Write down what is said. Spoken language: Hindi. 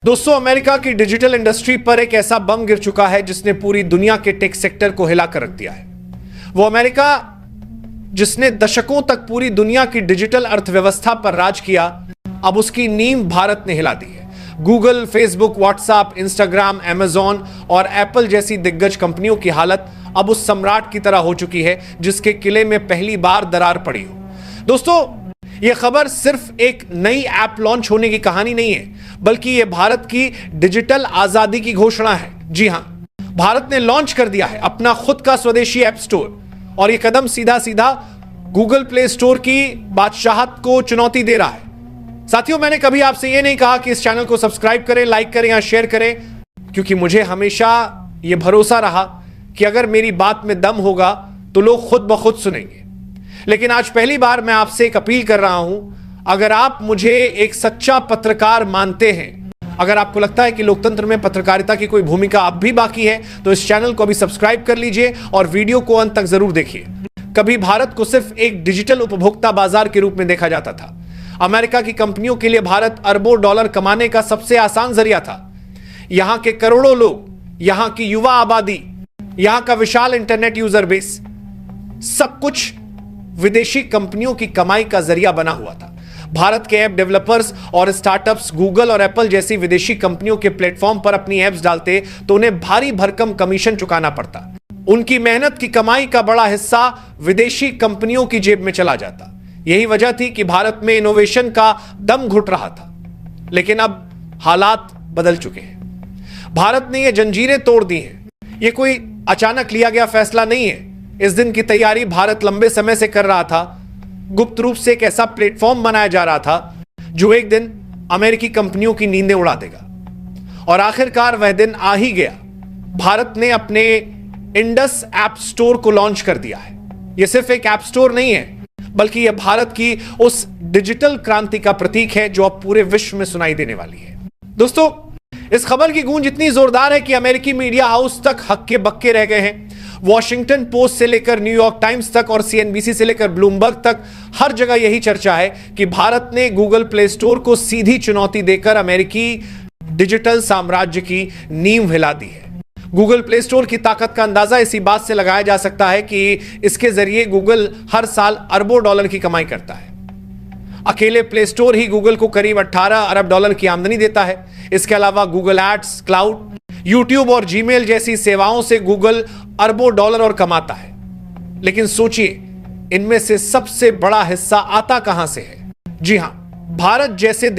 दोस्तों, अमेरिका की डिजिटल इंडस्ट्री पर एक ऐसा बम गिर चुका है जिसने पूरी दुनिया के टेक सेक्टर को हिला कर रख दिया है। वो अमेरिका जिसने दशकों तक पूरी दुनिया की डिजिटल अर्थव्यवस्था पर राज किया, अब उसकी नींव भारत ने हिला दी है। Google, Facebook, WhatsApp, Instagram, Amazon और एप्पल जैसी दिग्गज कंपनियों की हालत अब उस सम्राट की तरह हो चुकी है जिसके किले में पहली बार दरार पड़ी हो। दोस्तों, यह खबर सिर्फ एक नई ऐप लॉन्च होने की कहानी नहीं है, बल्कि यह भारत की डिजिटल आजादी की घोषणा है। जी हां, भारत ने लॉन्च कर दिया है अपना खुद का स्वदेशी ऐप स्टोर और यह कदम सीधा सीधा गूगल प्ले स्टोर की बादशाहत को चुनौती दे रहा है। साथियों, मैंने कभी आपसे यह नहीं कहा कि इस चैनल को सब्सक्राइब करें, लाइक करें या शेयर करें, क्योंकि मुझे हमेशा यह भरोसा रहा कि अगर मेरी बात में दम होगा तो लोग खुद ब खुद सुनेंगे। लेकिन आज पहली बार मैं आपसे एक अपील कर रहा हूं, अगर आप मुझे एक सच्चा पत्रकार मानते हैं, अगर आपको लगता है कि लोकतंत्र में पत्रकारिता की कोई भूमिका अब भी बाकी है, तो इस चैनल को अभी सब्सक्राइब कर लीजिए और वीडियो को अंत तक जरूर देखिए। कभी भारत को सिर्फ एक डिजिटल उपभोक्ता बाजार के रूप में देखा जाता था। अमेरिका की कंपनियों के लिए भारत अरबों डॉलर कमाने का सबसे आसान जरिया था। यहां के करोड़ों लोग, यहां की युवा आबादी, यहां का विशाल इंटरनेट यूजर बेस, सब कुछ विदेशी कंपनियों की कमाई का जरिया बना हुआ था। भारत के ऐप डेवलपर्स और स्टार्टअप्स गूगल और एप्पल जैसी विदेशी कंपनियों के प्लेटफॉर्म पर अपनी ऐप्स डालते तो उन्हें भारी भरकम कमीशन चुकाना पड़ता। उनकी मेहनत की कमाई का बड़ा हिस्सा विदेशी कंपनियों की जेब में चला जाता। यही वजह थी कि भारत में इनोवेशन का दम घुट रहा था। लेकिन अब हालात बदल चुके हैं। भारत ने यह जंजीरें तोड़ दी हैं। यह कोई अचानक लिया गया फैसला नहीं है। इस दिन की तैयारी भारत लंबे समय से कर रहा था। गुप्त रूप से एक ऐसा प्लेटफॉर्म बनाया जा रहा था जो एक दिन अमेरिकी कंपनियों की नींदें उड़ा देगा। और आखिरकार वह दिन आ ही गया। भारत ने अपने इंडस ऐप स्टोर को लॉन्च कर दिया है। यह सिर्फ एक ऐप स्टोर नहीं है, बल्कि यह भारत की उस डिजिटल क्रांति का प्रतीक है जो अब पूरे विश्व में सुनाई देने वाली है। दोस्तों, इस खबर की गूंज इतनी जोरदार है कि अमेरिकी मीडिया हाउस तक हक्के बक्के रह गए हैं। वॉशिंगटन पोस्ट से लेकर न्यूयॉर्क टाइम्स तक और सीएनबीसी से लेकर ब्लूमबर्ग तक हर जगह यही चर्चा है कि भारत ने गूगल प्ले स्टोर को सीधी चुनौती देकर अमेरिकी डिजिटल साम्राज्य की नींव हिला दी है। गूगल प्ले स्टोर की ताकत का अंदाजा इसी बात से लगाया जा सकता है कि इसके जरिए गूगल हर साल अरबों डॉलर की कमाई करता है। अकेले प्ले स्टोर ही गूगल को करीब 18 अरब डॉलर की आमदनी देता है। इसके अलावा गूगल एड्स, क्लाउड, यूट्यूब और जीमेल जैसी सेवाओं से गूगल अरबों डॉलर और कमाता है। लेकिन सोचिए, इनमें से सबसे बड़ा हिस्सा आता कहां से है? जी हां, भारत जैसे